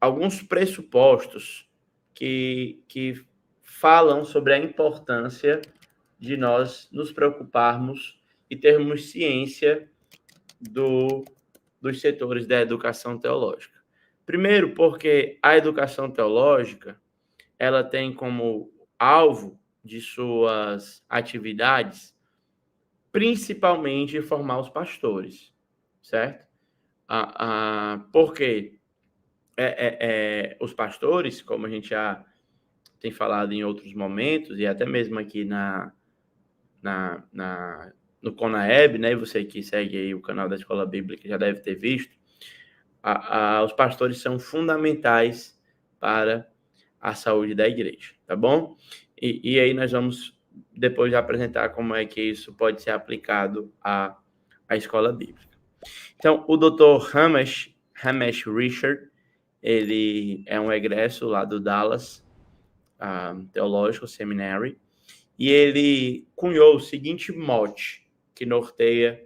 alguns pressupostos que falam sobre a importância de nós nos preocuparmos e termos ciência dos setores da educação teológica. Primeiro, porque a educação teológica ela tem como alvo de suas atividades principalmente formar os pastores, certo? Porque os pastores, como a gente já tem falado em outros momentos, e até mesmo aqui no Conaeb, né? Você que segue aí o canal da Escola Bíblica já deve ter visto, os pastores são fundamentais para a saúde da igreja, tá bom? E aí nós vamos depois apresentar como é que isso pode ser aplicado à escola bíblica. Então, o Dr. Hamish Richard, ele é um egresso lá do Dallas Theological Seminary, e ele cunhou o seguinte mote que norteia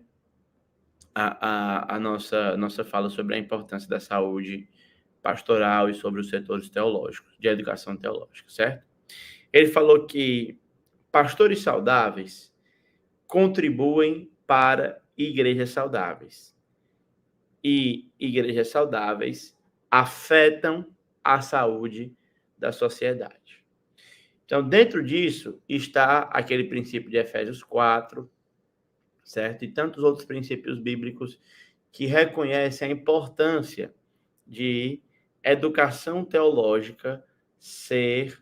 a nossa fala sobre a importância da saúde pastoral e sobre os setores teológicos, de educação teológica, certo? Ele falou que pastores saudáveis contribuem para igrejas saudáveis. E igrejas saudáveis afetam a saúde da sociedade. Então, dentro disso está aquele princípio de Efésios 4, certo? E tantos outros princípios bíblicos que reconhecem a importância de educação teológica ser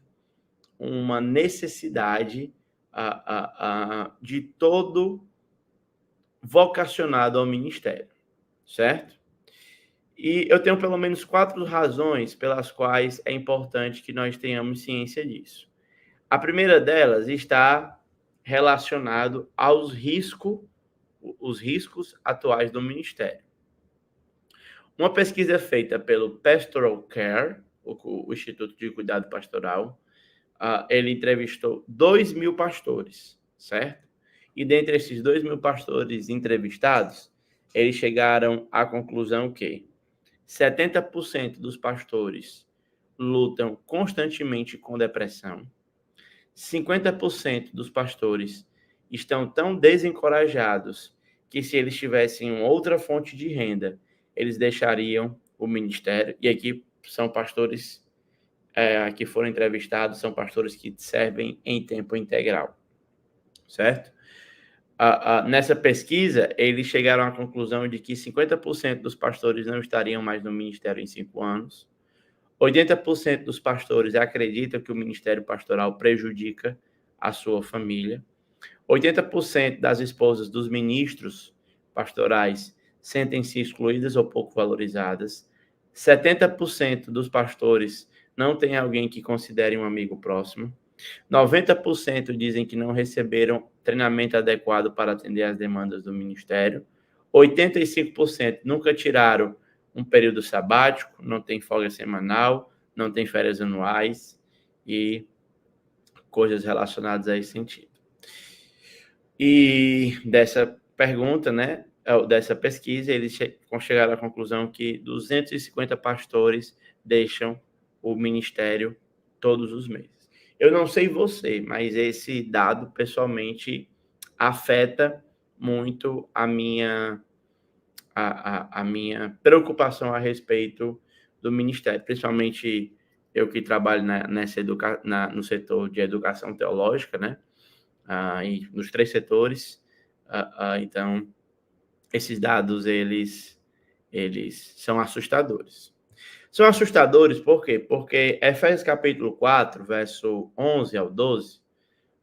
uma necessidade de todo vocacionado ao ministério, certo? E eu tenho pelo menos 4 razões pelas quais é importante que nós tenhamos ciência disso. A primeira delas está relacionado aos os riscos atuais do ministério. Uma pesquisa feita pelo Pastoral Care, o Instituto de Cuidado Pastoral, ele entrevistou 2.000 pastores, certo? E dentre esses 2.000 pastores entrevistados, eles chegaram à conclusão que 70% dos pastores lutam constantemente com depressão, 50% dos pastores estão tão desencorajados que se eles tivessem outra fonte de renda, eles deixariam o ministério. E aqui são pastores que foram entrevistados, são pastores que servem em tempo integral, certo? Nessa pesquisa, eles chegaram à conclusão de que 50% dos pastores não estariam mais no ministério em 5 anos, 80% dos pastores acreditam que o ministério pastoral prejudica a sua família, 80% das esposas dos ministros pastorais sentem-se excluídas ou pouco valorizadas, 70% dos pastores não têm alguém que considere um amigo próximo, 90% dizem que não receberam treinamento adequado para atender às demandas do ministério, 85% nunca tiraram um período sabático, não tem folga semanal, não tem férias anuais e coisas relacionadas a esse sentido. E dessa pergunta, né, dessa pesquisa, eles chegaram à conclusão que 250 pastores deixam o ministério todos os meses. Eu não sei você, mas esse dado, pessoalmente, afeta muito a minha preocupação a respeito do ministério, principalmente eu que trabalho no setor de educação teológica, né? E nos 3 setores. Então, esses dados, eles são assustadores. São assustadores por quê? Porque Efésios capítulo 4, verso 11 ao 12,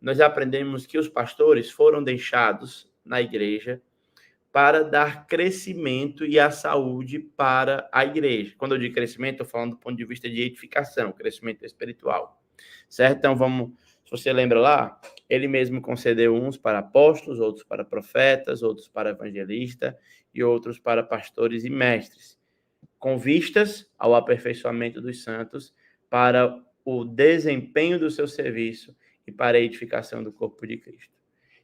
nós aprendemos que os pastores foram deixados na igreja para dar crescimento e a saúde para a igreja. Quando eu digo crescimento, estou falando do ponto de vista de edificação, crescimento espiritual, certo? Então, se você lembra lá, ele mesmo concedeu uns para apóstolos, outros para profetas, outros para evangelistas e outros para pastores e mestres, com vistas ao aperfeiçoamento dos santos para o desempenho do seu serviço e para a edificação do corpo de Cristo.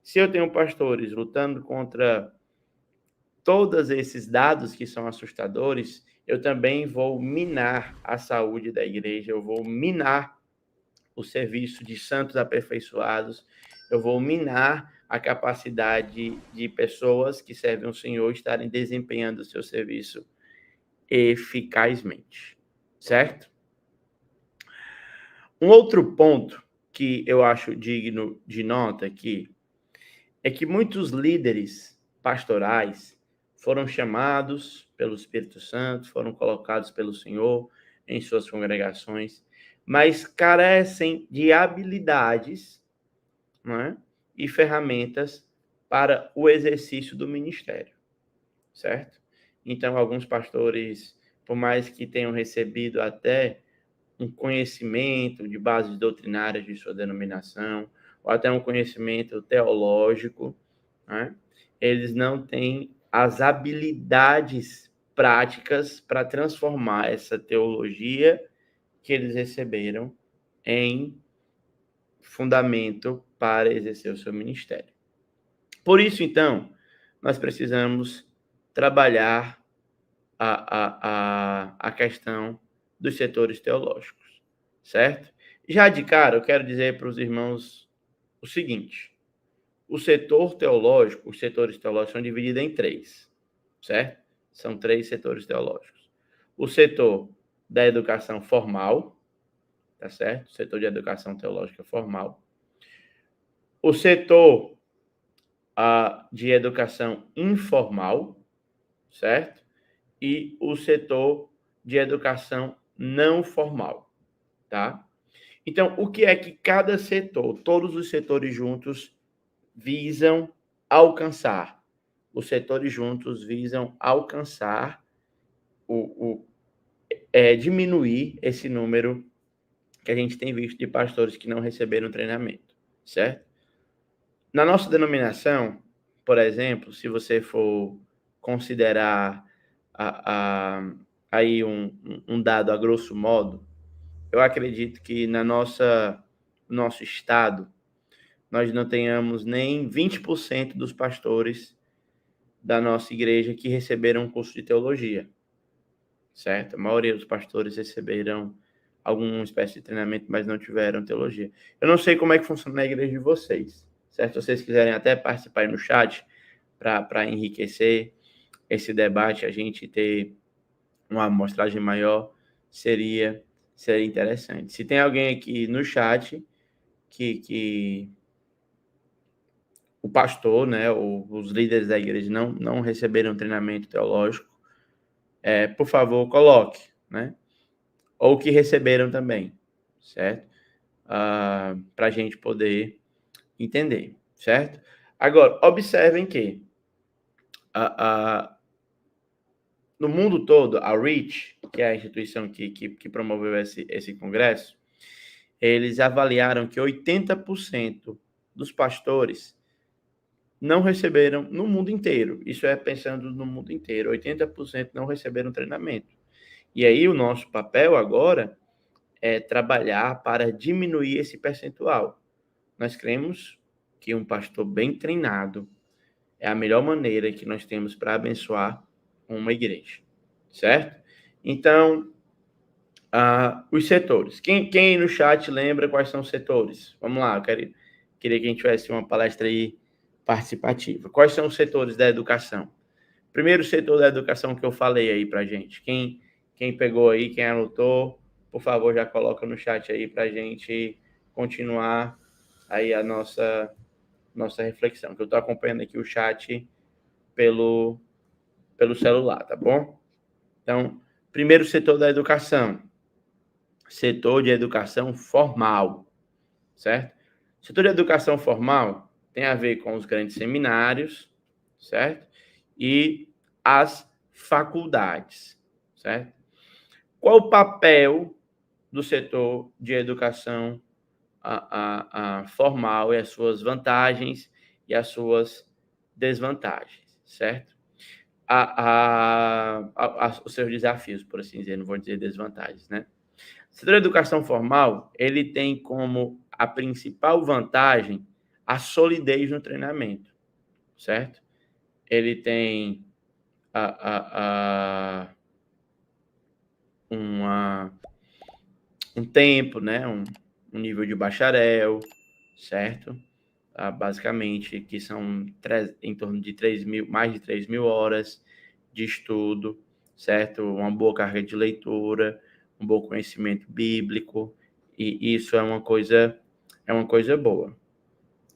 Se eu tenho pastores lutando contra todos esses dados que são assustadores, eu também vou minar a saúde da igreja, eu vou minar o serviço de santos aperfeiçoados, eu vou minar a capacidade de pessoas que servem o Senhor estarem desempenhando o seu serviço eficazmente, certo? Um outro ponto que eu acho digno de nota aqui é que muitos líderes pastorais foram chamados pelo Espírito Santo, foram colocados pelo Senhor em suas congregações, mas carecem de habilidades, não é? E ferramentas para o exercício do ministério, certo? Então, alguns pastores, por mais que tenham recebido até um conhecimento de bases doutrinárias de sua denominação, ou até um conhecimento teológico, né? Eles não têm as habilidades práticas para transformar essa teologia que eles receberam em fundamento para exercer o seu ministério. Por isso, então, nós precisamos trabalhar a questão dos setores teológicos, certo? Já de cara, eu quero dizer para os irmãos o seguinte: o setor teológico, os setores teológicos são divididos em três, certo? São três setores teológicos. O setor da educação formal, tá certo? O setor de educação teológica formal. O setor de educação informal, certo? E o setor de educação não formal, tá? Então, o que é que cada setor, todos os setores juntos, visam alcançar? Os setores juntos visam alcançar, diminuir esse número que a gente tem visto de pastores que não receberam treinamento, certo? Na nossa denominação, por exemplo, se você for considerar aí um dado a grosso modo, eu acredito que no nosso estado, nós não tenhamos nem 20% dos pastores da nossa igreja que receberam um curso de teologia, certo? A maioria dos pastores receberam alguma espécie de treinamento, mas não tiveram teologia. Eu não sei como é que funciona na igreja de vocês, certo? Se vocês quiserem até participar aí no chat para enriquecer esse debate, a gente ter uma amostragem maior, seria interessante. Se tem alguém aqui no chat que o pastor, né, ou os líderes da igreja não receberam treinamento teológico, por favor, coloque, né? Ou que receberam também, certo? Para a gente poder entender, certo? Agora, observem que no mundo todo, a REACH, que é a instituição que promoveu esse congresso, eles avaliaram que 80% dos pastores não receberam no mundo inteiro. Isso é pensando no mundo inteiro. 80% não receberam treinamento. E aí o nosso papel agora é trabalhar para diminuir esse percentual. Nós cremos que um pastor bem treinado é a melhor maneira que nós temos para abençoar uma igreja, certo? Então, os setores. Quem no chat lembra quais são os setores? Vamos lá, eu queria que a gente tivesse uma palestra aí participativa. Quais são os setores da educação? Primeiro setor da educação que eu falei aí para gente. Quem pegou aí, quem anotou, por favor, já coloca no chat aí para a gente continuar aí a nossa reflexão, que eu estou acompanhando aqui o chat pelo celular, tá bom? Então, primeiro setor da educação, setor de educação formal, certo? Setor de educação formal tem a ver com os grandes seminários, certo? E as faculdades, certo? Qual o papel do setor de educação formal e as suas vantagens e as suas desvantagens, certo? Os seus desafios, por assim dizer, não vou dizer desvantagens, né? O setor de educação formal, ele tem como a principal vantagem a solidez no treinamento, certo? Ele tem um tempo, né? Um nível de bacharel, certo? Basicamente, que são em torno de mais de 3.000 horas de estudo, certo? Uma boa carga de leitura, um bom conhecimento bíblico, e isso é uma coisa boa,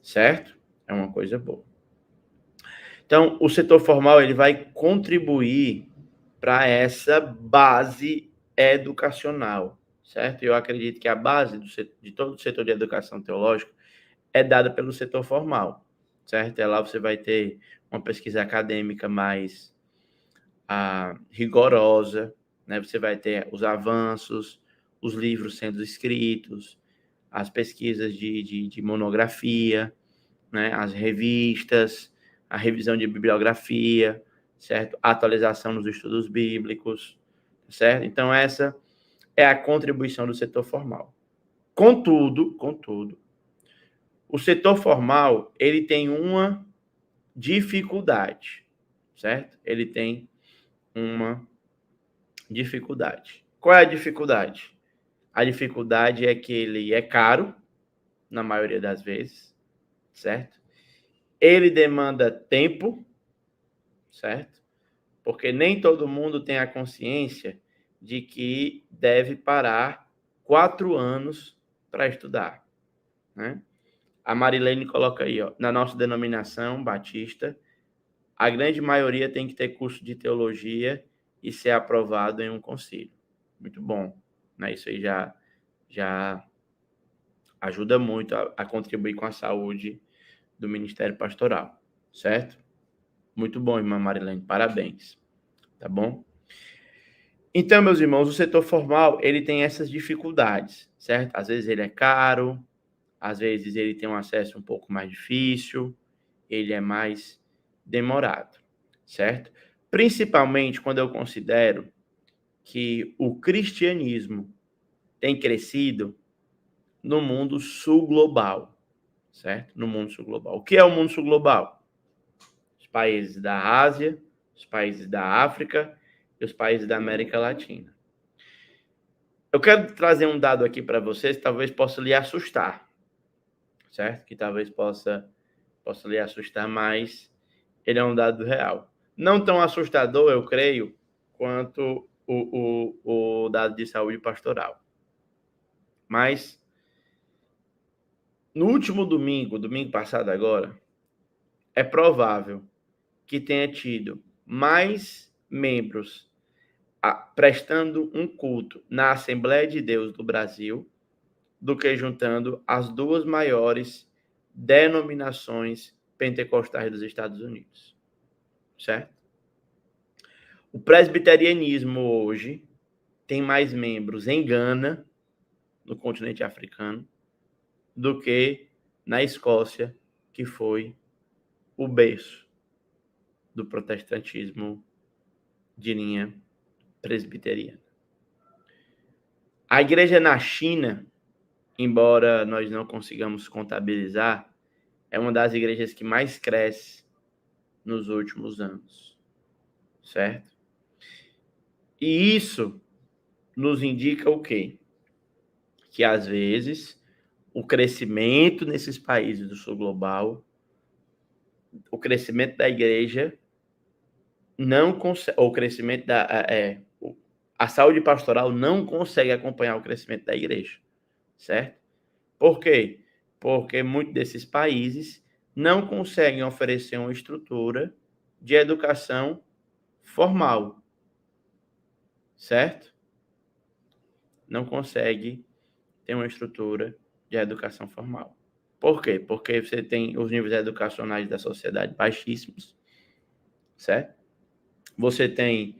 certo? É uma coisa boa. Então, o setor formal ele vai contribuir para essa base educacional, certo? Eu acredito que a base de todo o setor de educação teológica é dada pelo setor formal, certo? Lá você vai ter uma pesquisa acadêmica mais rigorosa, né? Você vai ter os avanços, os livros sendo escritos, as pesquisas de monografia, né? As revistas, a revisão de bibliografia, certo? A atualização nos estudos bíblicos, certo? Então, essa é a contribuição do setor formal. Contudo, o setor formal, ele tem uma dificuldade, certo? Ele tem uma dificuldade. Qual é a dificuldade? A dificuldade é que ele é caro, na maioria das vezes, certo? Ele demanda tempo, certo? Porque nem todo mundo tem a consciência de que deve parar 4 anos para estudar, né? A Marilene coloca aí, ó, na nossa denominação batista, a grande maioria tem que ter curso de teologia e ser aprovado em um concílio. Muito bom, né? Isso aí já ajuda muito a contribuir com a saúde do Ministério Pastoral, certo? Muito bom, irmã Marilene, parabéns, tá bom? Então, meus irmãos, o setor formal, ele tem essas dificuldades, certo? Às vezes ele é caro, às vezes ele tem um acesso um pouco mais difícil, ele é mais demorado, certo? Principalmente quando eu considero que o cristianismo tem crescido no mundo sul global, certo? No mundo sul global. O que é o mundo sul global? Os países da Ásia, os países da África e os países da América Latina. Eu quero trazer um dado aqui para vocês, talvez possa lhe assustar, certo? Que talvez possa lhe assustar, mas ele é um dado real. Não tão assustador, eu creio, quanto o dado de saúde pastoral. Mas, no último domingo passado agora, é provável que tenha tido mais membros prestando um culto na Assembleia de Deus do Brasil do que juntando as duas maiores denominações pentecostais dos Estados Unidos, certo? O presbiterianismo hoje tem mais membros em Gana, no continente africano, do que na Escócia, que foi o berço do protestantismo de linha presbiteriana. A igreja na China, embora nós não consigamos contabilizar, é uma das igrejas que mais cresce nos últimos anos, certo? E isso nos indica o quê? Que às vezes o crescimento nesses países do sul global, o crescimento da igreja não consegue, o crescimento a saúde pastoral não consegue acompanhar o crescimento da igreja, certo? Por quê? Porque muitos desses países não conseguem oferecer uma estrutura de educação formal, certo? Não consegue ter uma estrutura de educação formal. Por quê? Porque você tem os níveis educacionais da sociedade baixíssimos, certo? Você tem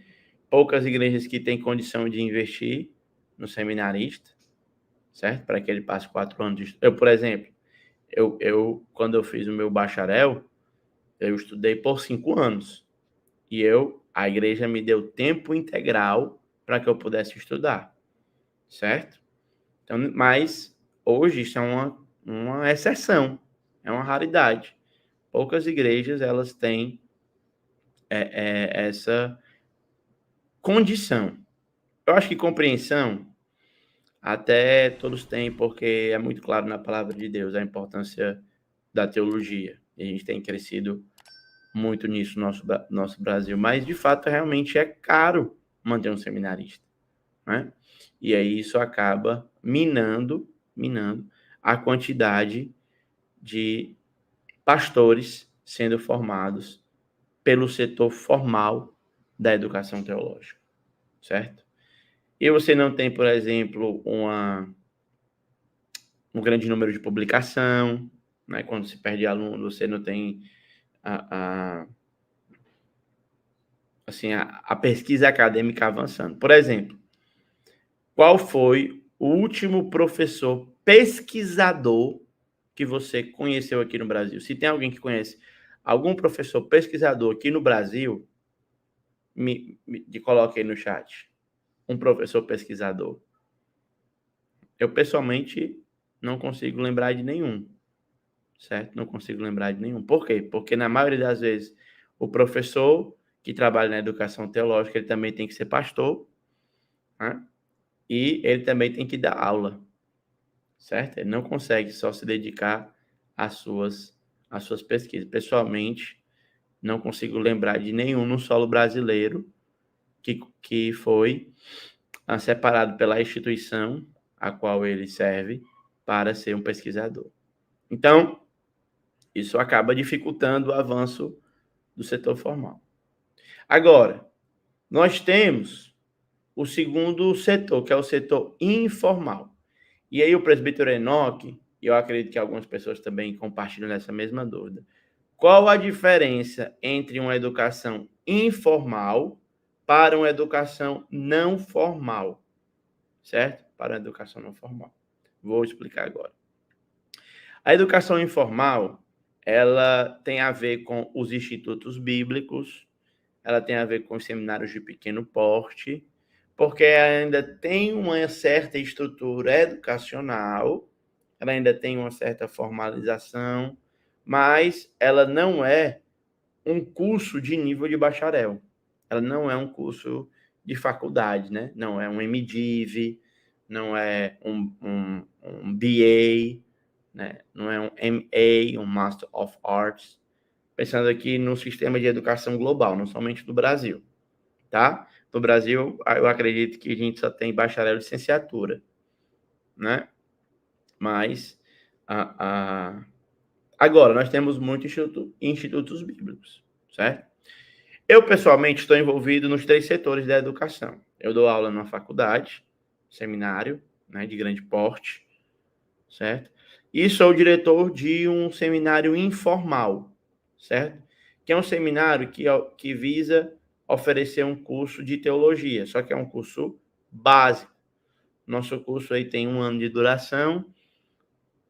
poucas igrejas que têm condição de investir no seminarista, certo? Para que ele passe 4 anos de estudo. Eu, por exemplo, quando eu fiz o meu bacharel, eu estudei por 5 anos. E a igreja me deu tempo integral para que eu pudesse estudar, certo? Então, mas hoje isso é uma exceção, é uma raridade. Poucas igrejas elas têm essa condição, Eu acho que compreensão até todos têm, porque é muito claro na palavra de Deus a importância da teologia. E a gente tem crescido muito nisso no nosso Brasil. Mas, de fato, realmente é caro manter um seminarista, né? E aí isso acaba minando a quantidade de pastores sendo formados pelo setor formal da educação teológica, certo? E você não tem, por exemplo, um grande número de publicação, né? Quando se perde aluno, você não tem a pesquisa acadêmica avançando. Por exemplo, qual foi o último professor pesquisador que você conheceu aqui no Brasil? Se tem alguém que conhece algum professor pesquisador aqui no Brasil, me coloque aí no chat. Um professor pesquisador. Eu, pessoalmente, não consigo lembrar de nenhum, certo? Não consigo lembrar de nenhum. Por quê? Porque, na maioria das vezes, o professor que trabalha na educação teológica, ele também tem que ser pastor, né? E ele também tem que dar aula, certo? Ele não consegue só se dedicar às suas pesquisas. Pessoalmente, não consigo lembrar de nenhum no solo brasileiro que foi separado pela instituição a qual ele serve para ser um pesquisador. Então, isso acaba dificultando o avanço do setor formal. Agora, nós temos o segundo setor, que é o setor informal. E aí o presbítero Enoque, e eu acredito que algumas pessoas também compartilham dessa mesma dúvida, qual a diferença entre uma educação informal para uma educação não formal? Certo? Para a educação não formal. Vou explicar agora. A educação informal, ela tem a ver com os institutos bíblicos, ela tem a ver com os seminários de pequeno porte, porque ainda tem uma certa estrutura educacional, ela ainda tem uma certa formalização, mas ela não é um curso de nível de bacharel. Ela não é um curso de faculdade, né? Não é um MDiv, não é um BA, né? Não é um MA, um Master of Arts. Pensando aqui no sistema de educação global, não somente do Brasil, tá? No Brasil, eu acredito que a gente só tem bacharel e licenciatura, né? Mas, agora, nós temos muitos institutos bíblicos, certo? Eu, pessoalmente, estou envolvido nos 3 setores da educação. Eu dou aula numa faculdade, seminário, né, de grande porte, certo? E sou diretor de um seminário informal, certo? Que é um seminário que visa oferecer um curso de teologia, só que é um curso básico. Nosso curso aí tem 1 ano de duração,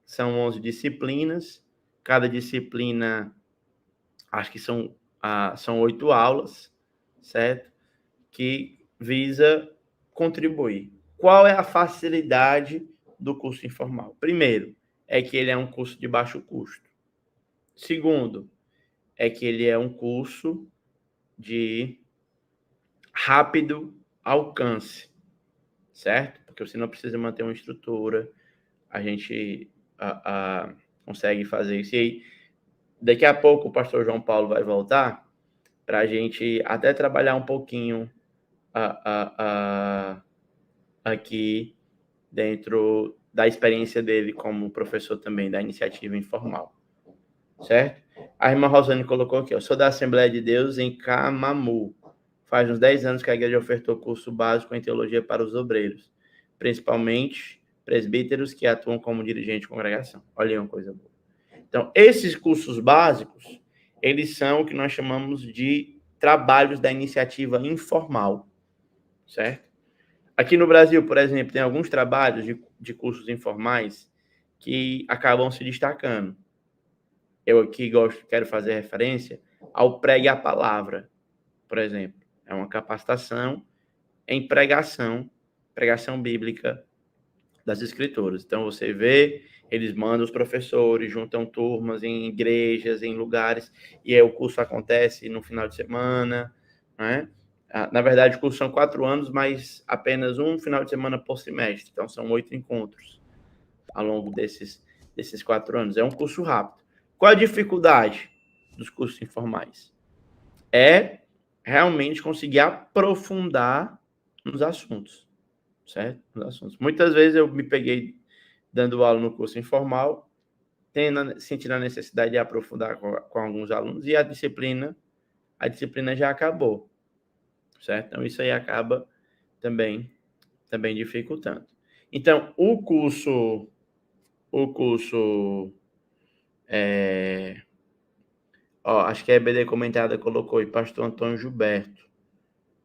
são 11 disciplinas, cada disciplina, acho que são 8 aulas, certo? Que visa contribuir. Qual é a facilidade do curso informal? Primeiro, é que ele é um curso de baixo custo. Segundo, é que ele é um curso de rápido alcance, certo? Porque você não precisa manter uma estrutura, a gente consegue fazer isso. E aí, daqui a pouco o pastor João Paulo vai voltar para a gente até trabalhar um pouquinho aqui dentro da experiência dele como professor também da iniciativa informal, certo? A irmã Rosane colocou aqui, eu sou da Assembleia de Deus em Camamu. Faz uns 10 anos que a igreja ofertou curso básico em teologia para os obreiros, principalmente presbíteros que atuam como dirigente de congregação. Olha aí uma coisa boa. Então, esses cursos básicos, eles são o que nós chamamos de trabalhos da iniciativa informal, certo? Aqui no Brasil, por exemplo, tem alguns trabalhos de cursos informais que acabam se destacando. Eu aqui quero fazer referência ao Pregue a Palavra, por exemplo. É uma capacitação em pregação bíblica das Escrituras. Então, você vê, eles mandam os professores, juntam turmas em igrejas, em lugares, e aí o curso acontece no final de semana, né? Na verdade, o curso são 4 anos, mas apenas um final de semana por semestre. Então, são 8 encontros ao longo desses 4 anos. É um curso rápido. Qual a dificuldade dos cursos informais? É realmente conseguir aprofundar nos assuntos, certo? Nos assuntos. Muitas vezes eu me peguei dando aula no curso informal, sentindo a necessidade de aprofundar com alguns alunos, e a disciplina já acabou, certo? Então, isso aí acaba também dificultando. Então, o curso acho que a EBD comentada colocou aí, pastor Antônio Gilberto,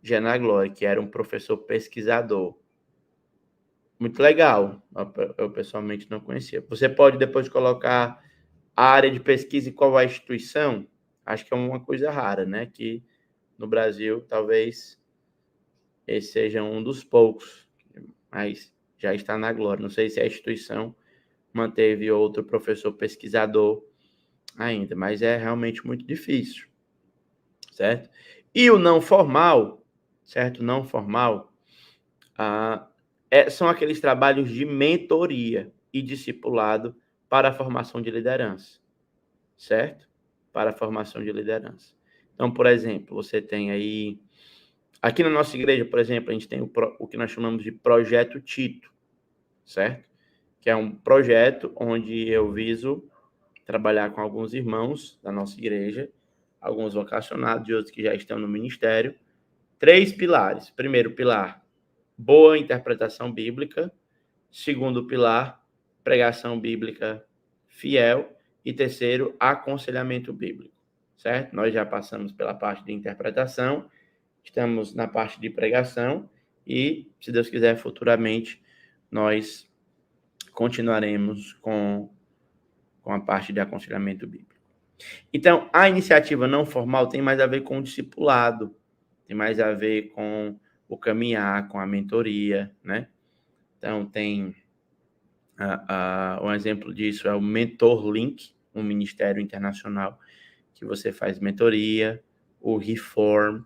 já na Glória, que era um professor pesquisador. Muito legal. Eu pessoalmente não conhecia. Você pode depois colocar a área de pesquisa e qual a instituição. Acho que é uma coisa rara, né? Que no Brasil, talvez esse seja um dos poucos, mas já está na Glória. Não sei se a instituição manteve outro professor pesquisador ainda, mas é realmente muito difícil, certo? E o não formal, certo? Não formal, são aqueles trabalhos de mentoria e discipulado para a formação de liderança, certo? Para a formação de liderança. Então, por exemplo, você tem aí, aqui na nossa igreja, por exemplo, a gente tem o que nós chamamos de Projeto Tito, certo? Que é um projeto onde eu viso trabalhar com alguns irmãos da nossa igreja, alguns vocacionados e outros que já estão no ministério. 3 pilares. Primeiro pilar, boa interpretação bíblica. Segundo pilar, pregação bíblica fiel. E terceiro, aconselhamento bíblico, certo? Nós já passamos pela parte de interpretação, estamos na parte de pregação e, se Deus quiser, futuramente nós continuaremos com a parte de aconselhamento bíblico. Então, a iniciativa não formal tem mais a ver com o discipulado, tem mais a ver com o caminhar, com a mentoria, né? Então, tem um exemplo disso é o Mentor Link, um ministério internacional que você faz mentoria, o Reform,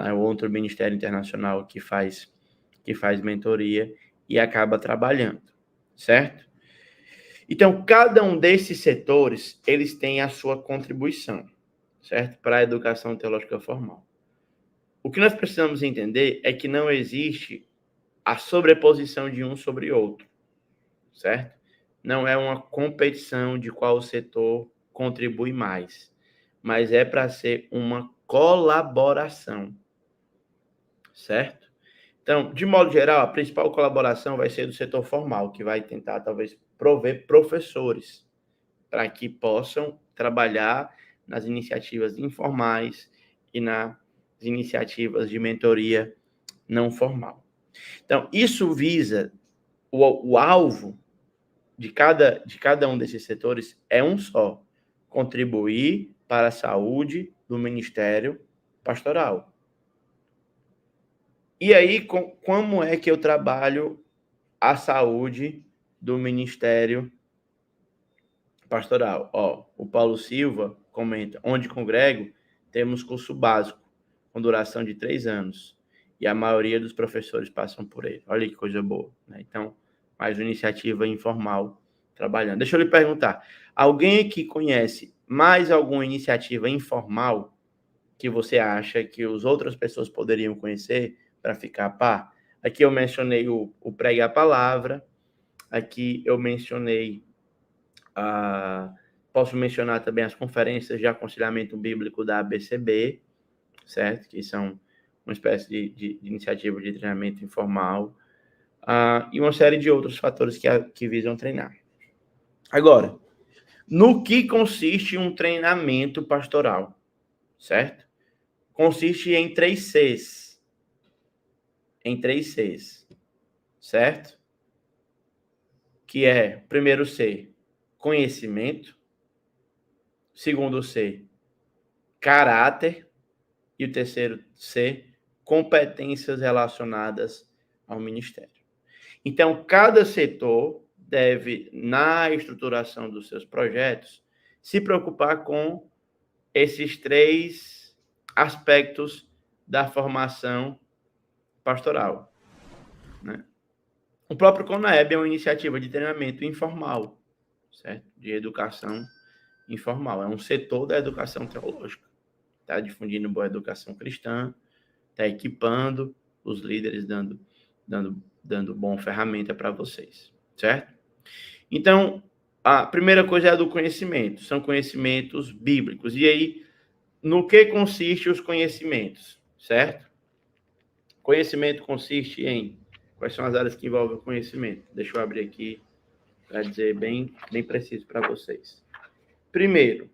é outro ministério internacional que faz mentoria e acaba trabalhando, certo? Então, cada um desses setores, eles têm a sua contribuição, certo? Para a educação teológica formal. O que nós precisamos entender é que não existe a sobreposição de um sobre outro, certo? Não é uma competição de qual setor contribui mais, mas é para ser uma colaboração, certo? Então, de modo geral, a principal colaboração vai ser do setor formal, que vai tentar, talvez, prover professores para que possam trabalhar nas iniciativas informais e nas iniciativas de mentoria não formal. Então, isso visa o alvo de cada um desses setores é um só: contribuir para a saúde do ministério pastoral. E aí, como é que eu trabalho a saúde do ministério pastoral? O Paulo Silva comenta: onde congrego, temos curso básico, com duração de 3 anos. E a maioria dos professores passam por ele. Olha que coisa boa, né? Então, mais uma iniciativa informal trabalhando. Deixa eu lhe perguntar: alguém aqui conhece mais alguma iniciativa informal que você acha que as outras pessoas poderiam conhecer para ficar a par? Aqui eu mencionei o Pregue a Palavra, aqui eu mencionei posso mencionar também as conferências de aconselhamento bíblico da ABCB, certo? Que são uma espécie de iniciativa de treinamento informal, e uma série de outros fatores que visam treinar. Agora, no que consiste um treinamento pastoral, certo? Consiste em 3 Cs. Em 3 Cs, certo? Que é, primeiro C, conhecimento. Segundo C, caráter. E o terceiro C, competências relacionadas ao ministério. Então, cada setor deve, na estruturação dos seus projetos, se preocupar com esses 3 aspectos da formação pastoral, né? O próprio CONAEB é uma iniciativa de treinamento informal, certo? De educação informal. É um setor da educação teológica. Está difundindo boa educação cristã, está equipando os líderes, dando boa ferramenta para vocês, certo? Então, a primeira coisa é a do conhecimento. São conhecimentos bíblicos. E aí, no que consiste os conhecimentos, certo? Conhecimento consiste em... Quais são as áreas que envolvem o conhecimento? Deixa eu abrir aqui para dizer bem preciso para vocês. Primeiro,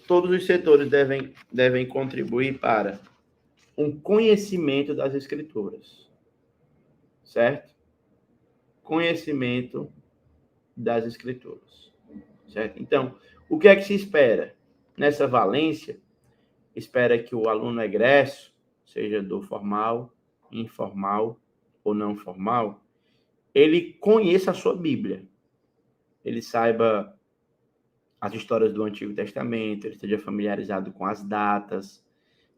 todos os setores devem contribuir para um conhecimento das Escrituras, certo? Conhecimento das Escrituras, certo? Então, o que é que se espera? Nessa valência, espera que o aluno egresso, seja do formal, informal ou não formal, ele conheça a sua Bíblia. Ele saiba as histórias do Antigo Testamento, ele esteja familiarizado com as datas,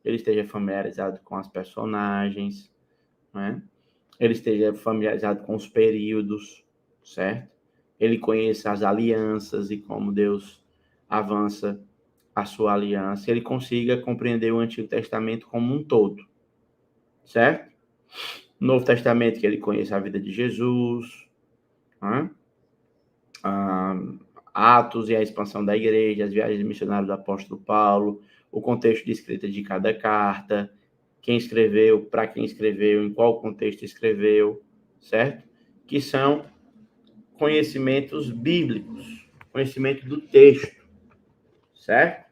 ele esteja familiarizado com as personagens, né? Ele esteja familiarizado com os períodos, certo? Ele conheça as alianças e como Deus avança a sua aliança, ele consiga compreender o Antigo Testamento como um todo, certo? No Novo Testamento, que ele conheça a vida de Jesus, né? Atos e a expansão da igreja, as viagens missionárias do apóstolo Paulo, o contexto de escrita de cada carta, quem escreveu, para quem escreveu, em qual contexto escreveu, certo? Que são conhecimentos bíblicos, conhecimento do texto, certo?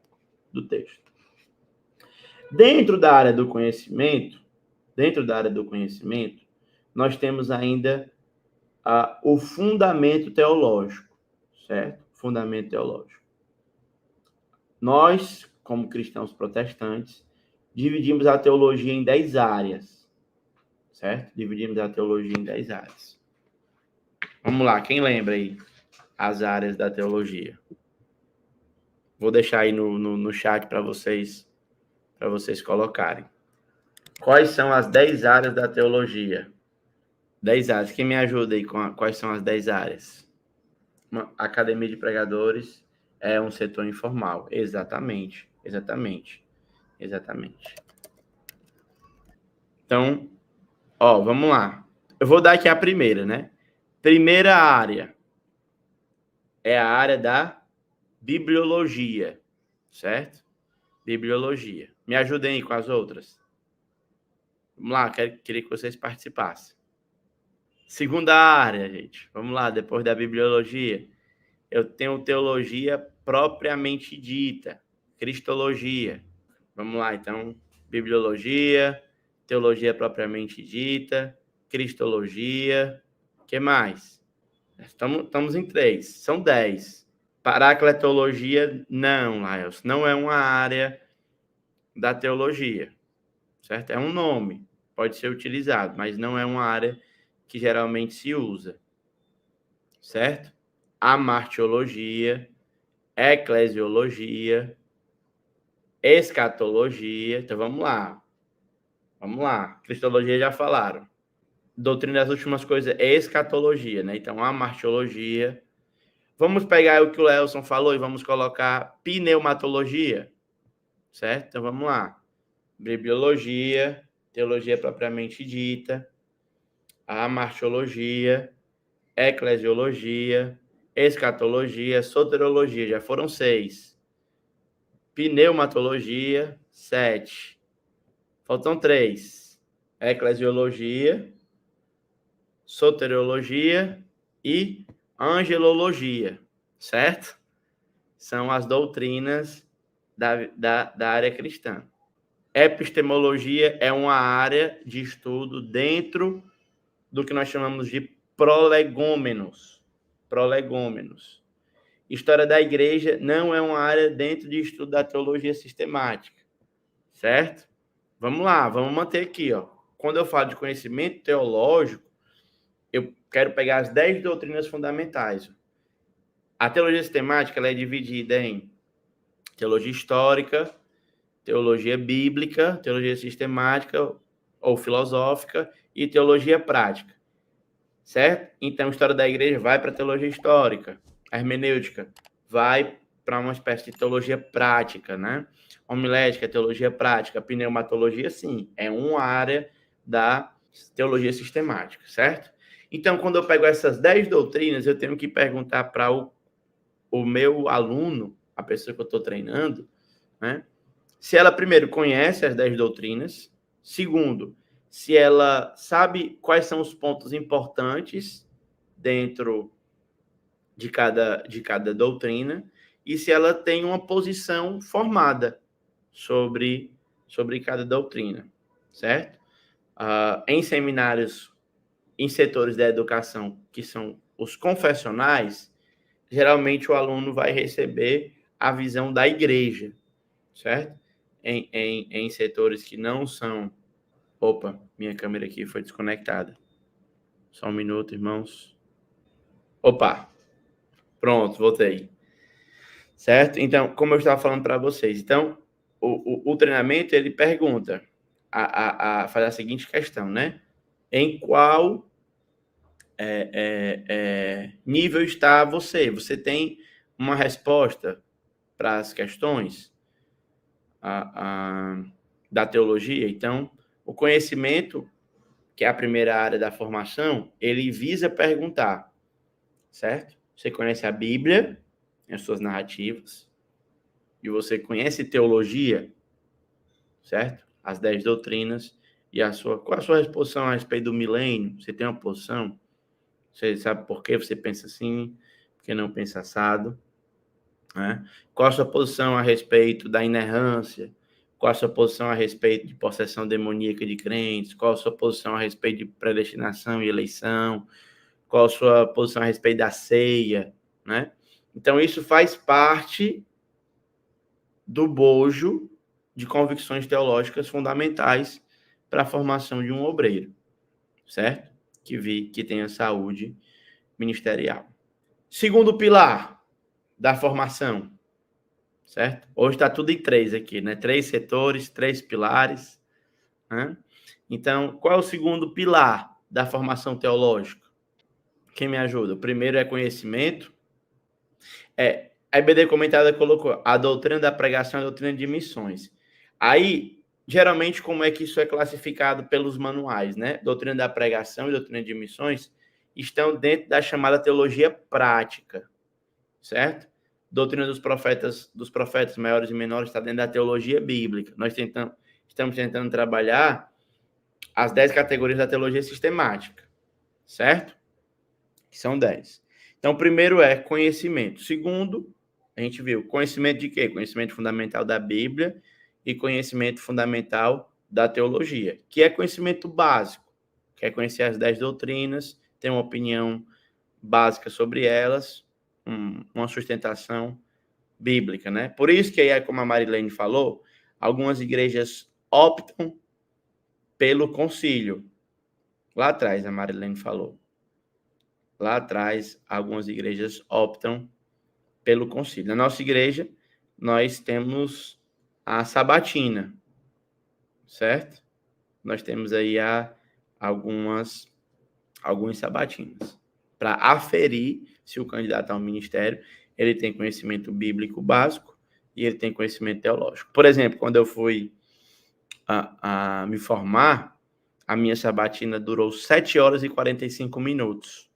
Do texto. Dentro da área do conhecimento, nós temos ainda o fundamento teológico, certo? Fundamento teológico. Nós, como cristãos protestantes, dividimos a teologia em 10 áreas, certo? Dividimos a teologia em 10 áreas. Vamos lá, quem lembra aí as áreas da teologia? Vou deixar aí no chat para vocês colocarem. Quais são as 10 áreas da teologia? 10 áreas. Quem me ajuda aí com quais são as 10 áreas? Uma academia de pregadores é um setor informal. Exatamente. Então, vamos lá. Eu vou dar aqui a primeira, né? Primeira área é a área da bibliologia, certo? Bibliologia. Me ajudem aí com as outras. Vamos lá, queria que vocês participassem. Segunda área, gente. Vamos lá, depois da bibliologia. Eu tenho teologia propriamente dita, cristologia. Vamos lá, então. Bibliologia, teologia propriamente dita, cristologia. O que mais? Estamos em 3. São 10. Paracletologia, não, Laels. Não é uma área da teologia, certo? É um nome, pode ser utilizado, mas não é uma área que geralmente se usa, certo? Amartiologia, eclesiologia, escatologia. Então, vamos lá. Cristologia já falaram. Doutrina das últimas coisas é escatologia, né? Então, amartiologia. Vamos pegar o que o Lelson falou e vamos colocar pneumatologia, certo? Então, vamos lá. Bibliologia, teologia propriamente dita, amartiologia, eclesiologia, escatologia, soteriologia. Já foram 6. Pneumatologia, 7. Faltam 3. Eclesiologia, soteriologia e angelologia, certo? São as doutrinas da área cristã. Epistemologia é uma área de estudo dentro do que nós chamamos de prolegômenos. História da igreja não é uma área dentro de estudo da teologia sistemática, certo? Vamos lá, vamos manter aqui, ó. Quando eu falo de conhecimento teológico, eu quero pegar as 10 doutrinas fundamentais. A teologia sistemática ela é dividida em teologia histórica, teologia bíblica, teologia sistemática ou filosófica e teologia prática, certo? Então, a história da igreja vai para a teologia histórica, a hermenêutica vai para uma espécie de teologia prática, né? Homilética, teologia prática, pneumatologia, sim, é uma área da teologia sistemática, certo? Então, quando eu pego essas 10 doutrinas, eu tenho que perguntar para o meu aluno, a pessoa que eu estou treinando, né? Se ela, primeiro, conhece as 10 doutrinas, segundo, se ela sabe quais são os pontos importantes dentro de cada doutrina, e se ela tem uma posição formada sobre cada doutrina, certo? Em seminários, em setores da educação, que são os confessionais, geralmente o aluno vai receber a visão da igreja, certo? Em setores que não são... Opa, minha câmera aqui foi desconectada. Só um minuto, irmãos. Opa, pronto, voltei. Certo? Então, como eu estava falando para vocês, então, o treinamento, ele pergunta, faz a seguinte questão, né? Em qual nível está você? Você tem uma resposta para as questões da teologia? Então, o conhecimento, que é a primeira área da formação, ele visa perguntar, certo? Você conhece a Bíblia, as suas narrativas, e você conhece teologia, certo? As 10 doutrinas, e qual a sua posição a respeito do milênio? Você tem uma posição? Você sabe por que você pensa assim, por que não pensa assado? Né? Qual a sua posição a respeito da inerrância? Qual a sua posição a respeito de possessão demoníaca de crentes? Qual a sua posição a respeito de predestinação e eleição? Qual a sua posição a respeito da ceia? Né? Então, isso faz parte do bojo de convicções teológicas fundamentais para a formação de um obreiro, certo? Que tenha saúde ministerial. Segundo pilar da formação, certo? Hoje está tudo em 3 aqui, né? 3 setores, 3 pilares, né? Então, qual é o segundo pilar da formação teológica? Quem me ajuda? O primeiro é conhecimento. A IBD Comentada colocou a doutrina da pregação e a doutrina de missões. Aí, geralmente, como é que isso é classificado pelos manuais, né? Doutrina da pregação e doutrina de missões estão dentro da chamada teologia prática, certo? Doutrina dos profetas maiores e menores está dentro da teologia bíblica. Nós estamos tentando trabalhar as 10 categorias da teologia sistemática, certo? Que são 10. Então, o primeiro é conhecimento. Segundo, a gente viu conhecimento de quê? Conhecimento fundamental da Bíblia e conhecimento fundamental da teologia, que é conhecimento básico, que é conhecer as 10 doutrinas, ter uma opinião básica sobre elas, uma sustentação bíblica, né? Por isso que aí, como a Marilene falou, algumas igrejas optam pelo concílio. Lá atrás, a Marilene falou. Lá atrás, algumas igrejas optam pelo concílio. Na nossa igreja, nós temos a sabatina, certo? Nós temos aí alguns sabatinas para aferir se o candidato ao ministério ele tem conhecimento bíblico básico e ele tem conhecimento teológico. Por exemplo, quando eu fui a me formar, a minha sabatina durou 7 horas e 45 minutos.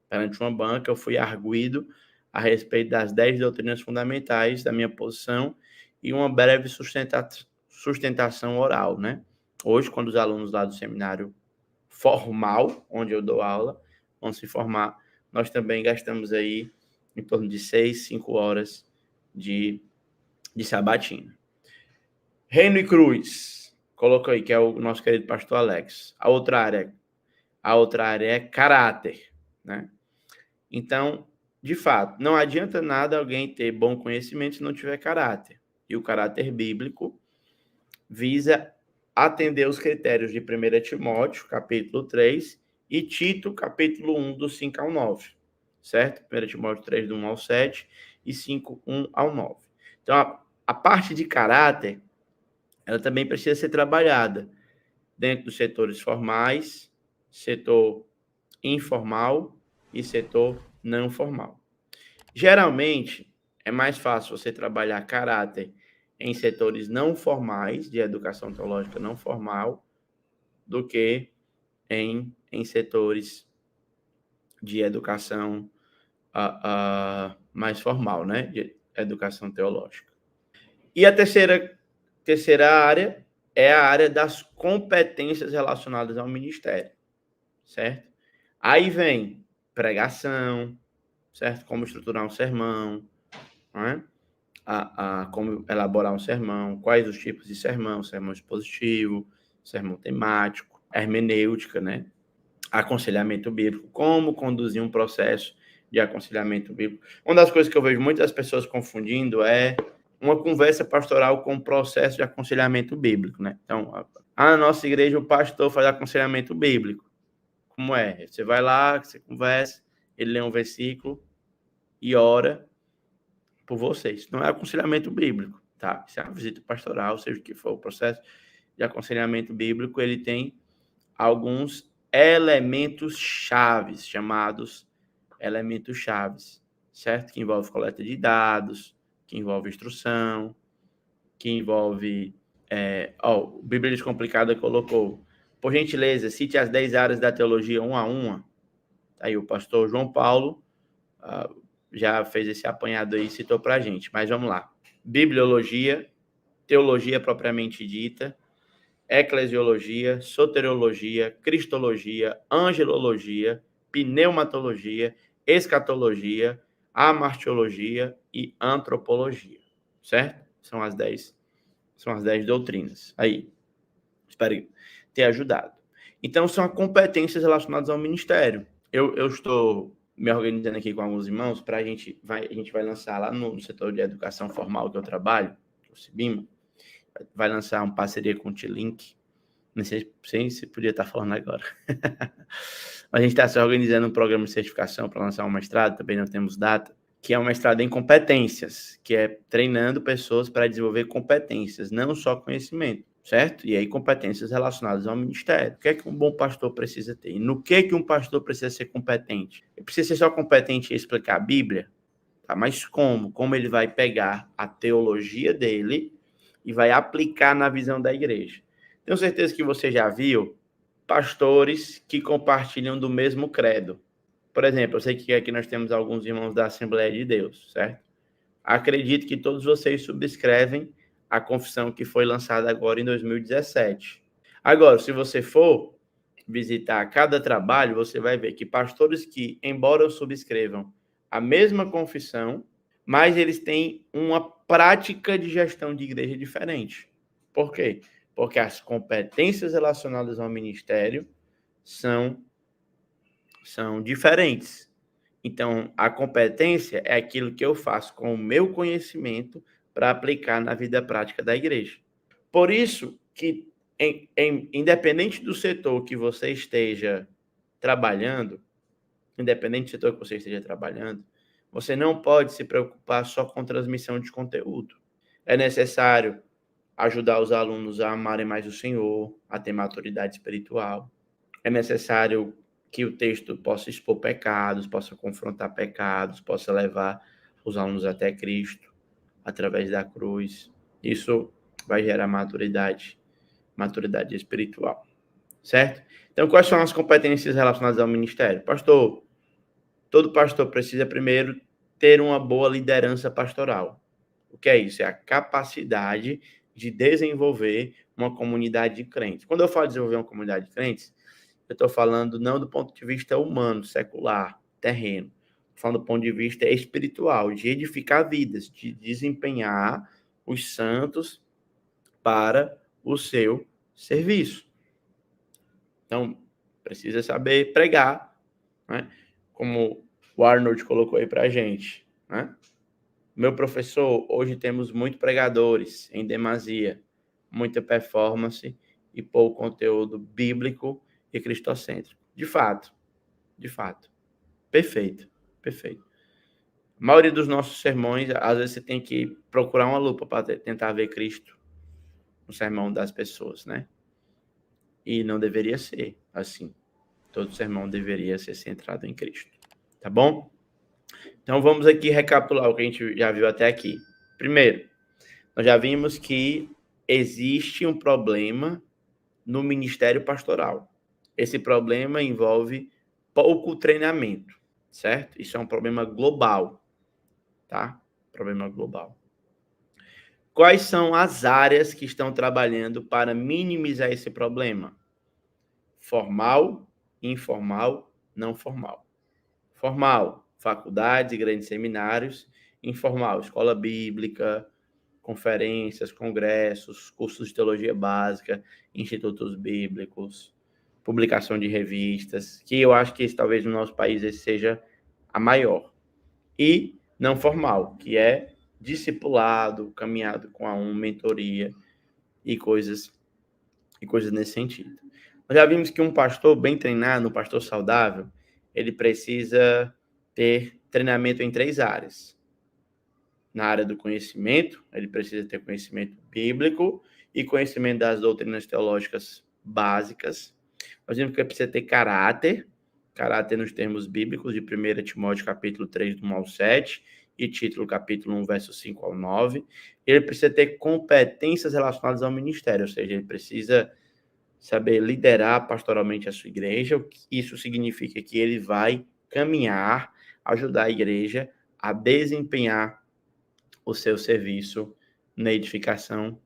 Perante uma banca, eu fui arguido a respeito das 10 doutrinas fundamentais da minha posição e uma breve sustentação oral, né? Hoje, quando os alunos lá do seminário formal, onde eu dou aula, vão se formar, nós também gastamos aí em torno de 6, 5 horas de sabatina. Reino e Cruz, colocou aí, que é o nosso querido pastor Alex. A outra área é caráter, né? Então, de fato, não adianta nada alguém ter bom conhecimento se não tiver caráter. E o caráter bíblico visa atender os critérios de 1 Timóteo, capítulo 3, e Tito, capítulo 1, do 5 ao 9. Certo? 1 Timóteo 3, do 1 ao 7, e 5, 1 ao 9. Então, a parte de caráter ela também precisa ser trabalhada dentro dos setores formais, setor informal e setor não formal. Geralmente, é mais fácil você trabalhar caráter em setores não formais, de educação teológica não formal, do que em setores de educação mais formal, né? De educação teológica. E a terceira área é a área das competências relacionadas ao ministério, certo? Aí vem pregação, certo? Como estruturar um sermão, né? Como elaborar um sermão, quais os tipos de sermão expositivo, sermão temático, hermenêutica, né? Aconselhamento bíblico, como conduzir um processo de aconselhamento bíblico. Uma das coisas que eu vejo muitas pessoas confundindo é uma conversa pastoral com um processo de aconselhamento bíblico, né? Então, na nossa igreja o pastor faz aconselhamento bíblico. Como é? Você vai lá, você conversa, ele lê um versículo e ora por vocês. Não é aconselhamento bíblico, tá? Isso é uma visita pastoral, seja o que for o processo de aconselhamento bíblico, ele tem alguns elementos chaves, chamados elementos chaves, certo? Que envolve coleta de dados, que envolve instrução, que envolve... o Bíblia Descomplicada colocou, por gentileza, cite as 10 áreas da teologia uma a uma. Aí o pastor João Paulo já fez esse apanhado aí e citou para a gente. Mas vamos lá. Bibliologia, teologia propriamente dita, eclesiologia, soteriologia, cristologia, angelologia, pneumatologia, escatologia, amartiologia e antropologia, certo? São as 10 doutrinas. Aí, espero ter ajudado. Então, são competências relacionadas ao ministério. Eu estou me organizando aqui com alguns irmãos para a gente vai lançar lá no setor de educação formal que eu trabalho, o CIBIMA, vai lançar uma parceria com o T-Link. Não sei se podia estar falando agora. A gente está se organizando um programa de certificação para lançar um mestrado, também não temos data, que é um mestrado em competências, que é treinando pessoas para desenvolver competências, não só conhecimento, certo? E aí competências relacionadas ao ministério. O que é que um bom pastor precisa ter? No que um pastor precisa ser competente? Ele precisa ser só competente em explicar a Bíblia? Tá? Mas como? Como ele vai pegar a teologia dele e vai aplicar na visão da igreja? Tenho certeza que você já viu pastores que compartilham do mesmo credo. Por exemplo, eu sei que aqui nós temos alguns irmãos da Assembleia de Deus, certo? Acredito que todos vocês subscrevem a confissão que foi lançada agora em 2017. Agora, se você for visitar cada trabalho, você vai ver que pastores que, embora subscrevam a mesma confissão, mas eles têm uma prática de gestão de igreja diferente. Por quê? Porque as competências relacionadas ao ministério são diferentes. Então, a competência é aquilo que eu faço com o meu conhecimento para aplicar na vida prática da igreja. Por isso que, independente do setor que você esteja trabalhando, você não pode se preocupar só com transmissão de conteúdo. É necessário ajudar os alunos a amarem mais o Senhor, a ter maturidade espiritual. É necessário que o texto possa expor pecados, possa confrontar pecados, possa levar os alunos até Cristo, através da cruz. Isso vai gerar maturidade espiritual, certo? Então, quais são as competências relacionadas ao ministério? Pastor, todo pastor precisa primeiro ter uma boa liderança pastoral. O que é isso? É a capacidade de desenvolver uma comunidade de crentes. Quando eu falo de desenvolver uma comunidade de crentes, eu estou falando não do ponto de vista humano, secular, terreno. Estou falando do ponto de vista espiritual, de edificar vidas, de desempenhar os santos para o seu serviço. Então, precisa saber pregar, né? Como o Arnold colocou aí para a gente, né? Meu professor, hoje temos muitos pregadores, em demasia, muita performance e pouco conteúdo bíblico e cristocêntrico. De fato. Perfeito. A maioria dos nossos sermões, às vezes você tem que procurar uma lupa para tentar ver Cristo sermão das pessoas, né? E não deveria ser assim. Todo sermão deveria ser centrado em Cristo. Tá bom? Então vamos aqui recapitular o que a gente já viu até aqui. Primeiro, nós já vimos que existe um problema no ministério pastoral. Esse problema envolve pouco treinamento, certo? Isso é um problema global, tá? Problema global. Quais são as áreas que estão trabalhando para minimizar esse problema? Formal, informal, não formal. Formal, faculdades e grandes seminários. Informal, escola bíblica, conferências, congressos, cursos de teologia básica, institutos bíblicos, publicação de revistas, que eu acho que esse, talvez no nosso país esse seja a maior. E não formal, que é discipulado, caminhado com a mentoria e coisas nesse sentido. Nós já vimos que um pastor bem treinado, um pastor saudável, ele precisa ter treinamento em 3 áreas. Na área do conhecimento, ele precisa ter conhecimento bíblico e conhecimento das doutrinas teológicas básicas. Nós vimos que ele precisa ter caráter nos termos bíblicos, de 1 Timóteo capítulo 3, do 1 ao 7, e Título capítulo 1, verso 5 ao 9. Ele precisa ter competências relacionadas ao ministério, ou seja, ele precisa saber liderar pastoralmente a sua igreja. Isso significa que ele vai caminhar, ajudar a igreja a desempenhar o seu serviço na edificação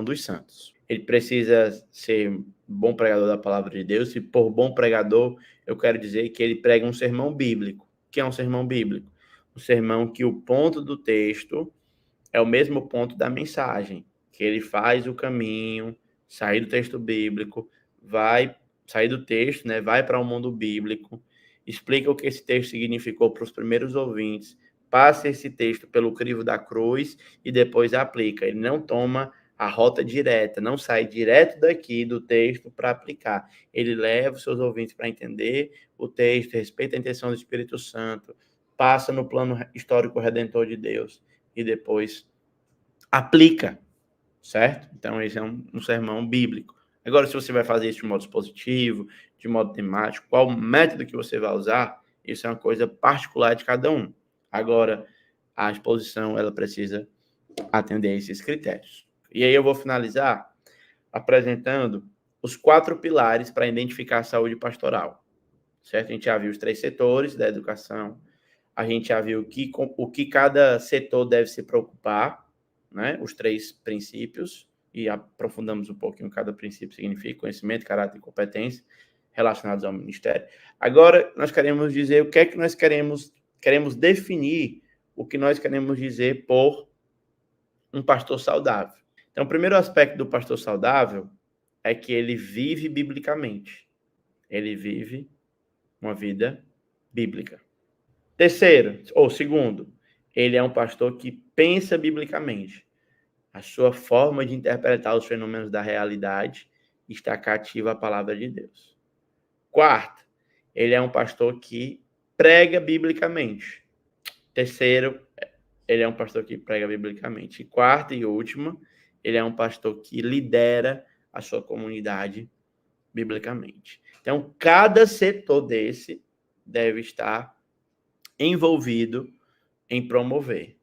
dos santos. Ele precisa ser bom pregador da palavra de Deus, e por bom pregador, eu quero dizer que ele prega um sermão bíblico. O que é um sermão bíblico? Um sermão que o ponto do texto é o mesmo ponto da mensagem, que ele faz o caminho, sair do texto bíblico, vai sair do texto, né, vai para o mundo bíblico, explica o que esse texto significou para os primeiros ouvintes, passa esse texto pelo crivo da cruz e depois aplica. Ele não toma a rota direta, não sai direto daqui do texto para aplicar. Ele leva os seus ouvintes para entender o texto, respeita a intenção do Espírito Santo, passa no plano histórico redentor de Deus e depois aplica, certo? Então, esse é um sermão bíblico. Agora, se você vai fazer isso de modo expositivo, de modo temático, qual método que você vai usar, isso é uma coisa particular de cada um. Agora, a exposição, ela precisa atender a esses critérios. E aí eu vou finalizar apresentando os 4 pilares para identificar a saúde pastoral, certo? A gente já viu os 3 setores da educação, a gente já viu o que cada setor deve se preocupar, né? Os 3 princípios, e aprofundamos um pouquinho cada princípio significa: conhecimento, caráter e competência relacionados ao ministério. Agora, nós queremos dizer o que é que nós queremos definir o que nós queremos dizer por um pastor saudável. Então, o primeiro aspecto do pastor saudável é que ele vive biblicamente. Ele vive uma vida bíblica. Segundo, ele é um pastor que pensa biblicamente. A sua forma de interpretar os fenômenos da realidade está cativa à palavra de Deus. Quarto, ele é um pastor que prega biblicamente. Terceiro, ele é um pastor que prega biblicamente. E quarto e último, ele é um pastor que lidera a sua comunidade biblicamente. Então, cada setor desse deve estar envolvido em promover.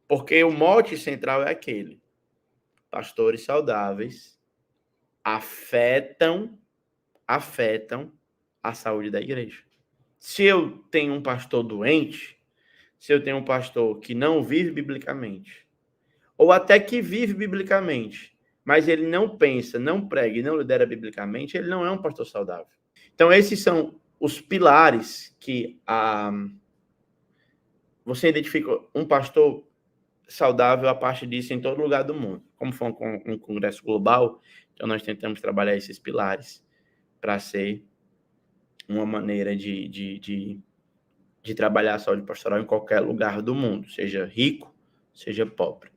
Porque o mote central é aquele: pastores saudáveis afetam a saúde da igreja. Se eu tenho um pastor doente, se eu tenho um pastor que não vive biblicamente, ou até que vive biblicamente, mas ele não pensa, não prega e não lidera biblicamente, ele não é um pastor saudável. Então, esses são os pilares que você identifica um pastor saudável a partir disso em todo lugar do mundo. Como foi um congresso global, então nós tentamos trabalhar esses pilares para ser uma maneira de trabalhar a saúde pastoral em qualquer lugar do mundo, seja rico, seja pobre.